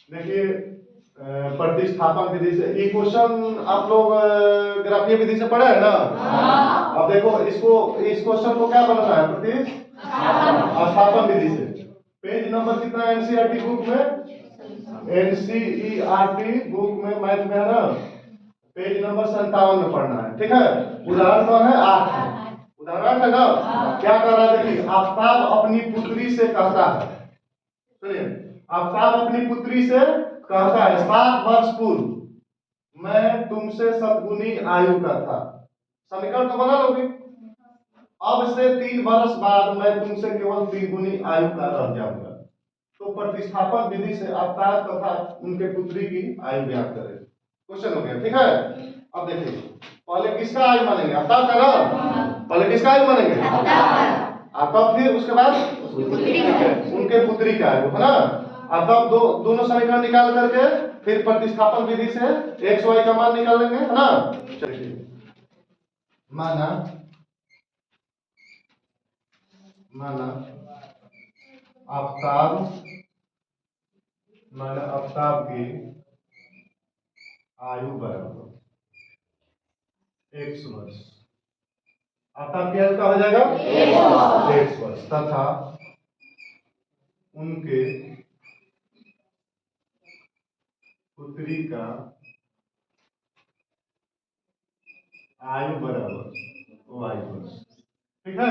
देखिए प्रतिस्थापन विधि से ये क्वेश्चन आप लोग ग्राफीय विधि से पढ़े हैं ना। अब देखो इस क्वेश्चन को क्या बनाना है, प्रतिस्थापन विधि से। पेज नंबर कितना है एनसीईआरटी बुक में, एनसीईआरटी बुक में मैथ में है ना, पेज नंबर 57 में पढ़ना है। ठीक है, उदाहरण कौन है, 8 उदाहरण है ना। क्या कर रहा है देखिए, आफ्ताब अपनी पुत्री से कहता है, सुनिए, आफ्ताब अपनी पुत्री से कहता है 7 वर्ष पूर्व मैं तुमसे सतगुनी आयु का था। समीकरण तो बना लोगे। अब से 3 वर्ष बाद मैं तुमसे केवल 3 गुनी आयु का रह जाऊंगा। तो प्रतिस्थापन विधि से आफ्ताब तथा उनके पुत्री की आयु ज्ञात करें। क्वेश्चन हो गया। ठीक है, अब देखिए पहले किसका आयु मानेंगे, आफ्ताब का ना। पहले किसका आयु मानेंगे, आफ्ताब, फिर उसके बाद उनके पुत्री का आयु, है ना। अब दोनों समीकरण निकाल करके फिर प्रतिस्थापन विधि से एक्स वाई का मान निकाल लेंगे, है ना। चलिए, माना आफ्ताब की आयु बराबर x वर्ष। आफ्ताब की आयु का हो जाएगा x वर्ष तथा उनके पुत्री का आयु बराबर y वर्ष। ठीक है,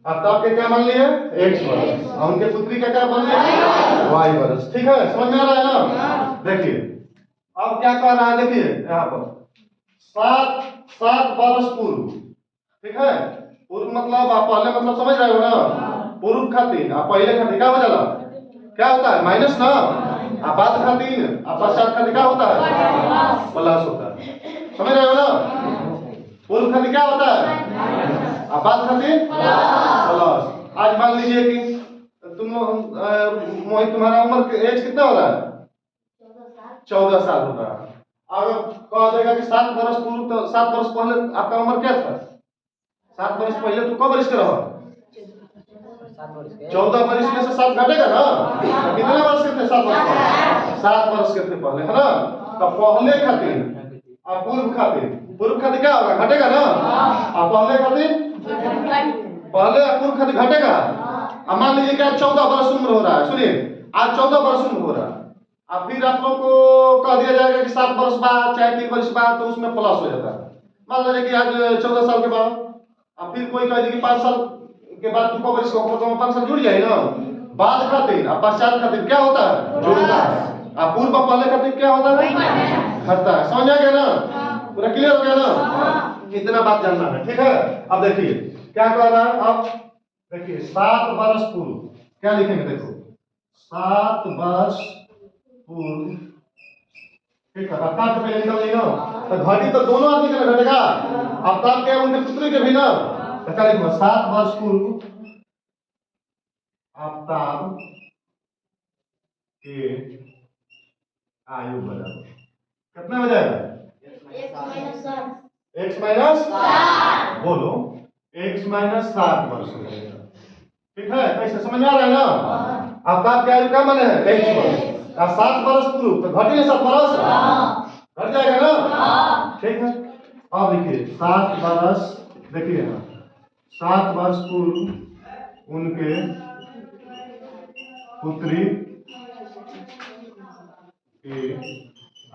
आफ्ताब के क्या मान लिए, x वर्ष, और उनके पुत्री का क्या मान लिए, y वर्ष। ठीक है, समझ में आ रहा है ना। देखिए अब क्या कह रहा है, देखिए यहाँ पर 7 वर्ष पूर्व। ठीक है, पूर्व मतलब आप पहले मतलब समझ रहे हो ना। पूर्व खातिर आप पहले खातिर क्या हो जाला, क्या होता है, माइनस ना। आप बाद खातिर आप पश्चात खातिर क्या होता है, प्लस होता है। समझ रहे हो ना। पूर्व खातिर क्या होता है, आप बाद खातिर प्लस। आज मान लीजिए कि तुम मोहित तुम्हारा उम्र एज कितना हो रहा है, 14 साल हो रहा है। अगर कहा जाएगा कि 7 वर्ष पूर्व, तो 7 वर्ष पहले आपका उम्र क्या था, 7 वर्ष पहले तो कब वर्ष का रहा, 14 वर्ष में से 7 घटेगा ना। तो कितने वर्ष के थे, 7 वर्ष पहले, 7 वर्ष के थे पहले, है ना। तो पहले खातिर और पूर्व खातिर क्या होगा, घटेगा ना। और पहले खातिर, पहले और पूर्व खातिर घटेगा। अब मान लीजिए कि 14 वर्ष उम्र हो रहा है, सुनिए आज 14 वर्ष उम्र हो रहा है। अब फिर आप लोग को कह दिया जाएगा कि 7 वर्ष बाद चाहे 3 वर्ष बाद, तो उसमें प्लस हो जाता है। मान लीजिए कि आज 14 साल के बाद, अब फिर कोई कह दे कि 5 साल के बाद तुमको वर्ष को 5 साल जुड़ जाए ना। बाद खातिर और पश्चात खातिर क्या होता है, जुड़ता है। और पूर्व पहले खातिर क्या होता है, घटता है। समझ आ गया ना, पूरा क्लियर हो गया ना। इतना बात जानना है। ठीक है, अब देखिए क्या कह रहा है। अब देखिए 7 वर्ष पूर्व क्या लिखेंगे, देखो 7 वर्ष पूर्व। ठीक है, आफ्ताब के पहले निकल गई ना, तो घड़ी तो दोनों आदमी के घटेगा, आफ्ताब के उनके पुत्री के भी ना। तो क्या लिखूंगा, 7 वर्ष पूर्व आफ्ताब के आयु बराबर कितना हो जाएगा, x माइनस 7, बोलो x माइनस 7 वर्ष हो जाएगा। ठीक है, कैसे समझ में आ रहा है ना। आफ्ताब की आयु क्या माने है, x वर्ष, और 7 वर्ष पूर्व तो घटेगा 7 वर्ष, घट जाएगा ना। ठीक है, अब देखिए 7 वर्ष, देखिए ना 7 वर्ष पूर्व उनके पुत्री की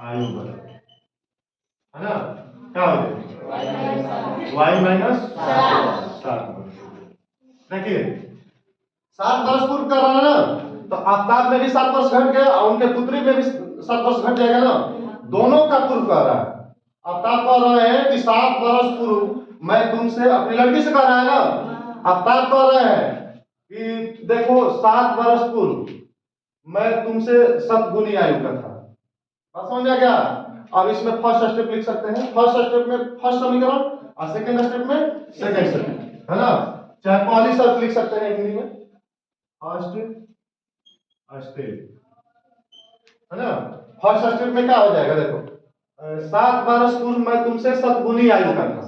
आयु बराबर, है ना, क्या हो जाएगा, y माइनस 7 वर्ष। देखिए 7 वर्ष पूर्व कर रहा है ना, तो आफ्ताब में भी 7 वर्ष घट गया और उनके पुत्री में भी 7 वर्ष घट जाएगा ना। दोनों का पूर्व कर रहा है। आफ्ताब कह रहे हैं कि 7 वर्ष पूर्व मैं तुमसे, अपनी लड़की से कह रहा है ना। आफ्ताब कह रहे हैं कि देखो 7 वर्ष पूर्व मैं तुमसे 7 गुनी आयु का था। बात समझ आ गया। अब इसमें फर्स्ट स्टेप लिख सकते हैं, फर्स्ट स्टेप में फर्स्ट समीकरण और सेकंड स्टेप में सेकंड स्टेप, है ना। चाहे पहली शर्त लिख सकते हैं हिंदी में, फर्स्ट स्टेप, है ना। फर्स्ट स्टेप में क्या हो जाएगा, देखो 7 वर्ष पूर्व मैं तुमसे 7 गुनी आयु का था।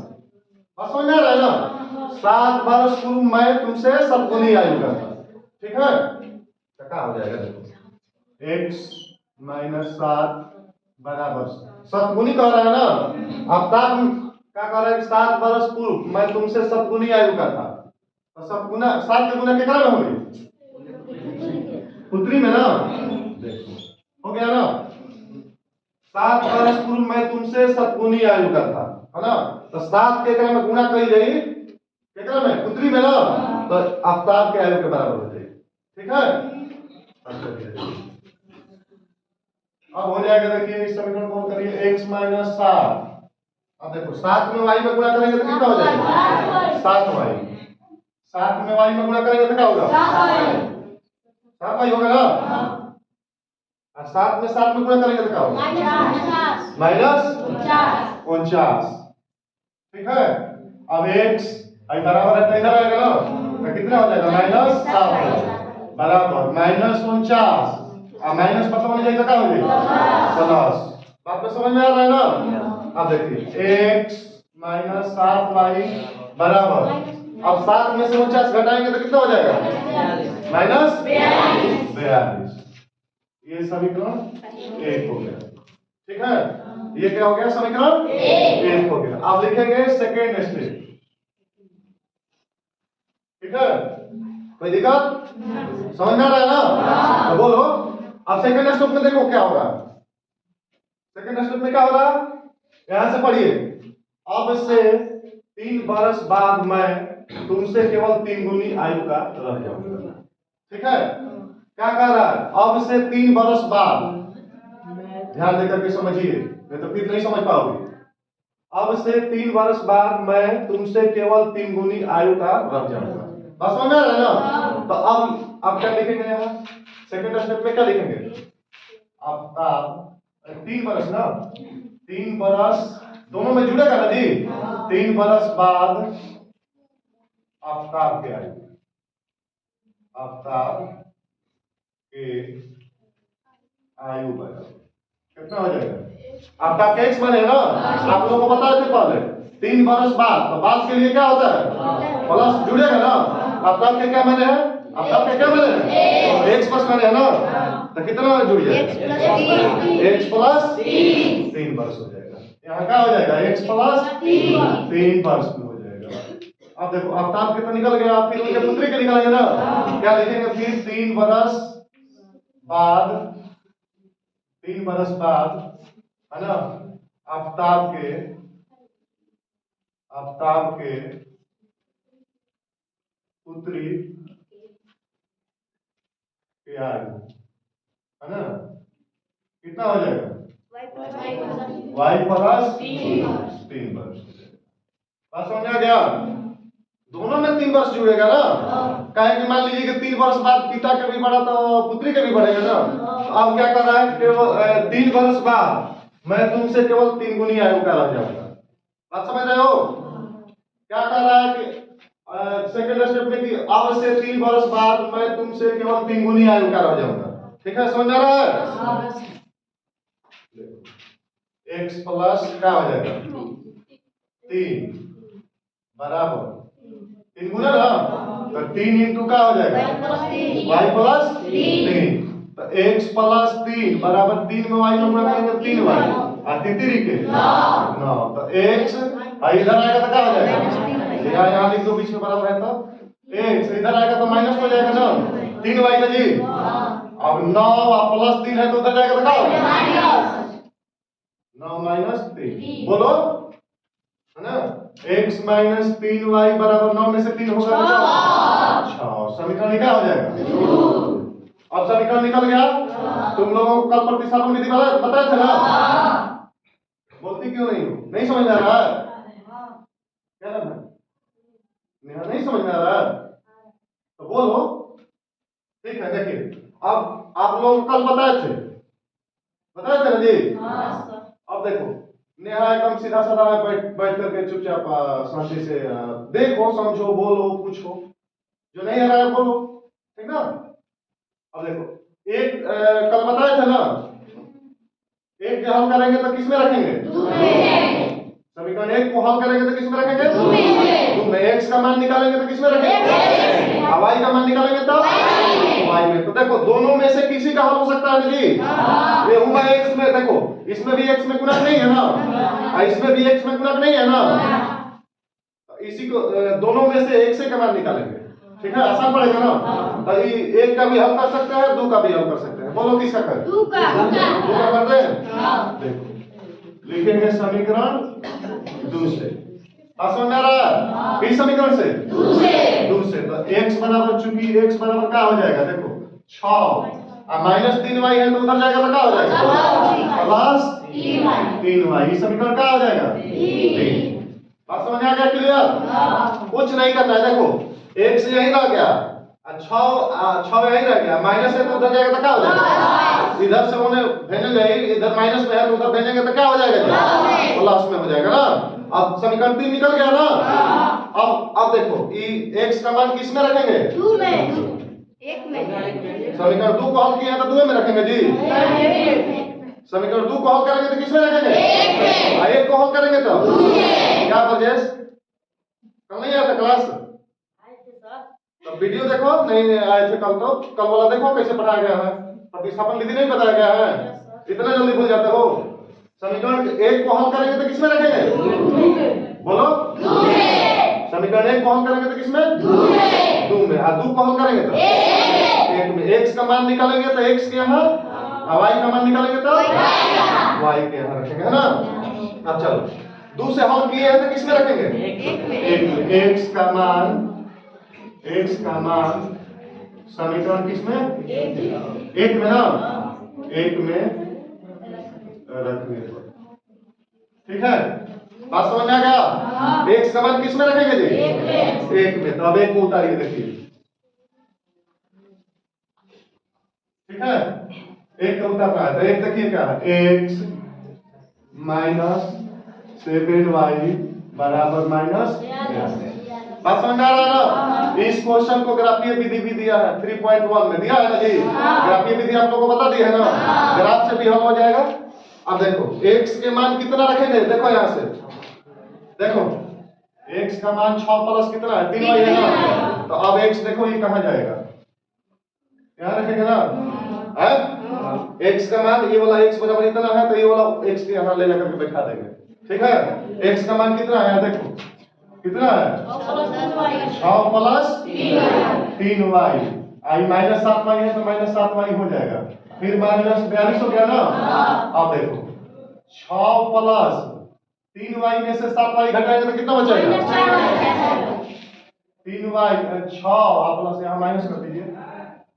बात समझ में आ रहा है ना। 7 वर्ष पूर्व मैं तुमसे 7 गुनी आयु का था। ठीक है, तो क्या हो जाएगा, देखो x -7 बराबर सतगुनी कह रहा है ना। आफ्ताब क्या कह रहा है कि 7 बरस पूर्व मैं तुमसे सतगुनी आयु का था। तो सतगुना 7 के गुना कितना में होगी? पुत्री में ना। देखो हो गया ना। 7 बरस पूर्व मैं तुमसे सतगुनी आयु का था, है ना। तो 7 के क्रम में गुना करी जाएगी केकरा में? पुत्री में ना। तो आफ्ताब के आयु के बराबर हो जाएगी। ठीक है। अच्छा अब हो जाएगा। देखिए इस समीकरण को करिए x - 7। अब देखो 7 में y में गुणा करेंगे तो कितना हो जाएगा? 7y। 7 में y में गुणा करेंगे तो क्या होगा? 7y होगा ना। और 7 में 7 में गुणा करेंगे तो क्या होगा? -49। ठीक है। अब x आई बराबर है तो इधर आएगा ना। तो कितना हो जाएगा? -7 बराबर -49 और माइनस मतलब होने जाएगा क्या हो जाएगा? प्लस। बात में समझ में आ रहा है ना। अब देखिए x - 7y बराबर, अब 7 में से 49 घटाएंगे तो कितना हो जाएगा? -42। ये समीकरण 1 हो गया। ठीक है। ये क्या हो गया? समीकरण 1 हो गया। अब लिखेंगे सेकेंड स्टेप। ठीक है। कोई दिक्कत? समझ में आ रहा है ना। तो बोलो। अब सेकेंड स्टेप में देखो क्या होगा। सेकेंड स्टेप में क्या होगा? यहां से पढ़िए। अब से 3 बरस बाद मैं तुमसे केवल 3 गुनी आयु का रह जाऊंगा। ठीक है। क्या कह रहा है? अब से 3 बरस बाद, ध्यान देकर के समझिए नहीं तो फिर नहीं समझ पाओगे। अब से 3 बरस बाद मैं तुमसे केवल 3 गुनी आयु का रह जाऊंगा। बस समझ में आ रहा है ना। तो अब क्या लिखेंगे यहाँ सेकेंड स्टेप में? क्या लिखेंगे? आफ्ताब 3 बरस ना। 3 बरस दोनों में जुड़ेगा ना जी। 3 बरस बाद आफ्ताब के आयु, आफ्ताब के आयु बराबर कितना हो जाएगा? आफ्ताब के x माने ना। आप लोगों को बताए थे पहले 3 बरस बाद, तो बाद के लिए क्या होता है? प्लस जुड़ेगा ना। आफ्ताब के क्या माने हैं? आफ्ताब के क्या माने हैं? x प्लस माने है ना। तो कितना जुड़ जाएगा? x प्लस 3 बरस हो जाएगा। यहाँ क्या हो जाएगा? x प्लस 3 बरस में हो जाएगा। अब देखो आफ्ताब के तो निकल गया, फिर उनके पुत्री के निकलेंगे ना। क्या लिखेंगे फिर? 3 बरस बाद, 3 बरस बाद, है ना, आफ्ताब के पुत्री के आयु, है ना, कितना हो जाएगा? y प्लस 3 वर्ष। बात समझ आ गया? दोनों में 3 वर्ष जुड़ेगा ना। काहे कि मान लीजिए कि 3 वर्ष बाद पिता के भी बढ़ा तो पुत्री के भी बढ़ेगा ना। अब क्या कर रहा है? केवल 3 वर्ष बाद मैं तुमसे केवल 3 गुनी आयु का रह जाऊंगा। बात समझ रहे हो? क्या कर रहा है कि सेकंड स्टेप में कि अब से 3 वर्ष बाद मैं तुमसे केवल 3 गुनी आयु का रह जाऊंगा। ठीक है, समझ आ रहा है? x प्लस क्या हो जाएगा? 3 बराबर 3 गुना ना। तो 3 इंटू क्या हो जाएगा? y plus 3। तो x प्लस 3 बराबर 3 में y में गुणा करेंगे 3y और 3 के 9। तो x इधर आएगा तो क्या हो जाएगा? यहाँ लिख दो बीच में बराबर है तो x इधर आएगा तो माइनस हो जाएगा ना 3y का जी। अब 9 और प्लस 3 है तो उधर जाएगा तो क्या होगा? 9 माइनस 3 बोलो, है ना। x माइनस 3y बराबर 9 में से 3 होगा तो अच्छा समीकरण क्या हो जाएगा? अब समीकरण निकल गया। तुम लोगों को कल प्रतिस्थापन विधि बताया था ना। बोलती क्यों नहीं हो? नहीं समझ में आ रहा है? क्या नाम है? नहीं समझ में आ रहा है तो बोलो। ठीक है। देखिए अब आप लोग कल बताए थे ना जी। अब देखो नेहा एकदम सीधा साधा बैठ करके चुपचाप शांति से देखो, समझो, बोलो, पूछो। जो नहीं आ रहा है बोलो। ठीक ना। अब देखो एक कल बताया था ना, एक जो हल करेंगे तो किस में रखेंगे? समीकरण 1 को हल करेंगे तो किस में रखेंगे? 2 में। x का मान निकालेंगे तो किस में रखेंगे? y का मान निकालेंगे तो y में। तो देखो दोनों में से किसी का हल हो सकता है जी। ये हुआ x में, देखो इसमें भी x में गुणक नहीं है ना, और इसमें भी x में गुणक नहीं है ना, इसी को दोनों में से एक से का मान निकालेंगे। ठीक है, आसान पड़ेगा ना। तो एक का भी हल कर सकते हैं, दो का भी हल कर सकते हैं। बोलो किसका करें? दो का कर दे। देखो लिखेंगे समीकरण दूसरे, समझ में आ रहा है? किस समीकरण से? दूसरे। तो x बराबर, चूंकि x बराबर क्या हो जाएगा, देखो 6 और -3y है तो उधर जाएगा तो क्या हो जाएगा? Plus 3y। ये समीकरण क्या हो जाएगा? 3। बात समझ आ गया? क्लियर? कुछ नहीं करना है। देखो x यही रह गया, 6 यही रह गया, माइनस है तो उधर जाएगा तो क्या हो जाएगा? इधर से उन्हें भेजेंगे, इधर माइनस में है तो उधर भेजेंगे तो क्या हो जाएगा? प्लस में हो जाएगा ना। अब समीकरण 3 निकल गया ना। अब देखो ये x का मान किस में रखेंगे? 2 में। 1 में। समीकरण 2 को हल किया तो 2 में रखेंगे जी। समीकरण 2 को हल करेंगे तो किस में रखेंगे? 1 में। 1 को हल करेंगे तो 2 में। क्या बजेस? कल नहीं आया था क्लास? तो वीडियो देखो, नहीं आए थे कल, तो कल वाला देखो कैसे पढ़ाया गया है। प्रतिस्थापन विधि नहीं बताया गया है, इतना जल्दी भूल जाते हो। समीकरण 1 को हल करेंगे तो किस में रखेंगे? 2 में। बोलो 2 में। समीकरण 1 को हल करेंगे तो किस में? 2 में। 2 में। और 2 को हल करेंगे तो 1 में। x का मान निकालेंगे तो x के यहाँ, और y का मान निकालेंगे तो y के यहाँ रखेंगे, है ना। अब चलो 2 से हल किए हैं तो किस में रखेंगे? 1 में। x का मान समीकरण किस में? 1 में ना, 1 में रखने पर। ठीक है, बात समझ में आ गया? x का मान किस में रखेंगे जी? 1 में। तो अब 1 को उतारिए, देखिए। ठीक है, 1 का उतारना है तो 1 देखिए क्या है, x माइनस 7y बराबर -42। बात समझ में आ रहा है ना। इस क्वेश्चन को ग्राफीय विधि भी दिया है 3.1 में, दिया है ना जी। ग्राफीय विधि आप लोगों को बता दी है ना, ग्राफ से भी हल हो जाएगा। अब देखो x के मान कितना रखेंगे, देखो यहां से देखो x का मान 6 प्लस कितना है? 3y है ना। तो अब x देखो ये कहां जाएगा? यहां रखेंगे ना, है? x का मान, ये वाला x बराबर इतना है तो ये वाला x के यहां ले जाकर के बैठा देंगे। ठीक है, x का मान कितना है, देखो कितना है? 6 प्लस 3y, आई -7y है तो -7y हो जाएगा, फिर -42 हो गया ना। अब देखो 6 प्लस 3y में से 7y घटाएंगे तो कितना बचेगा? 3y 6 प्लस यहाँ माइनस कर दीजिए,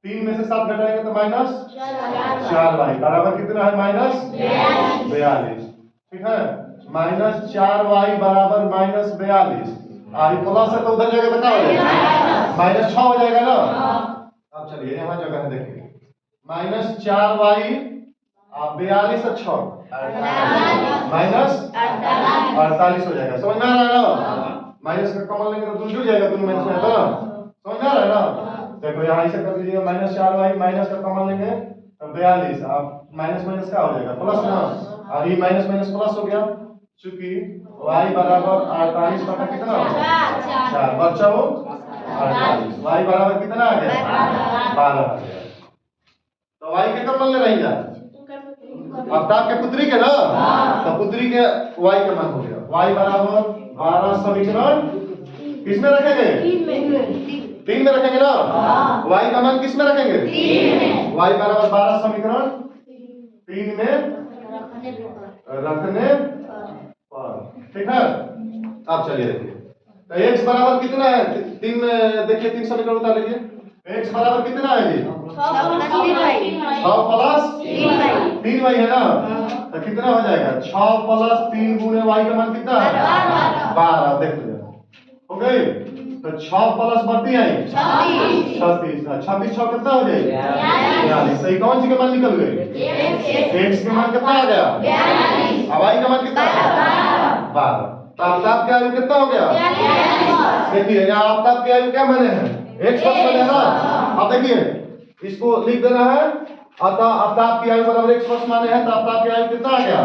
3 में से 7 घटाएंगे तो -4y बराबर कितना है? -42। ठीक है, -4y बराबर -42। आई प्लस है तो उधर जाएगा तो क्या हो जाएगा? -6 हो जाएगा ना। अब चलिए यहाँ जगह है, देखिए -4y 42 और 6 -48 हो जाएगा। समझ में आ रहा है ना? माइनस का कॉमन लेंगे तो दूर जुड़ जाएगा, दोनों माइनस में है ना। समझ में आ रहा है ना? देखो यहाँ ऐसे कर दीजिएगा, -4y माइनस का कॉमन लेंगे तो 42, अब माइनस माइनस क्या हो जाएगा? प्लस ना। और ये माइनस माइनस प्लस हो गया, चूंकि y बराबर 48 बटा कितना? 4 बच्चा हो 48, y बराबर कितना आ गया? 12 आ गया। तो y के कम ले रही जा, अब ताप के पुत्री के ना, तो पुत्री के y का मान हो गया, y बराबर 12। समीकरण किसमें रखेंगे? 3 में रखेंगे ना। y का मान किस में रखेंगे? 3 में। y बराबर 12 समीकरण 3 में रखने पर। ठीक है, अब चलिए देखिए तो x बराबर कितना है? 3 में देखिए, 3 समीकरण उतार लीजिए। x बराबर कितना है जी? 6 प्लस 3y है ना, तो कितना हो जाएगा? 6 प्लस 3 गुणे y का मान कितना है? 12। देख लीजिए हो गई, तो 6 प्लस 32 आई 36। 36 6 कितना हो जाएगा? 42। सही कौन सी के मान निकल गई? x के मान कितना आ गया? 42। अब y का मान कितना है? 12। तो आपताप की आयु कितना हो गया? देखिए यहाँ आपताप की आयु क्या माने हैं? x बस माने ना। अब देखिए इसको लिख देना है, अतः आपताप की आयु बराबर x बस माने हैं, तो आपताप की आयु कितना आ गया?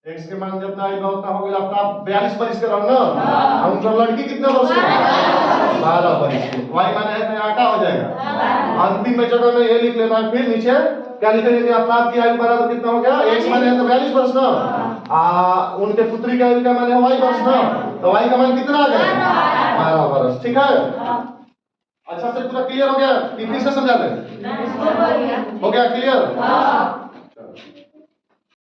एक्स के मान जितना आएगा उतना हो गया। आपका 42 बरिस के रहो ना। हम सब लड़की कितने वर्ष के? 12 बरिस के। वाई माने है तो यहाँ क्या हो जाएगा? अंतिम में जगह में ये लिख लेना। फिर नीचे क्या लिखेंगे कि आपराध की आयु बराबर कितना हो गया? एक्स माने है तो 42 वर्ष ना। उनके पुत्री की आयु का माने है वाई वर्ष ना। तो वाई का मान कितना आ गया? 12 वर्ष। ठीक है, अच्छा से पूरा क्लियर हो गया कि फिर से समझा दें? हो गया क्लियर?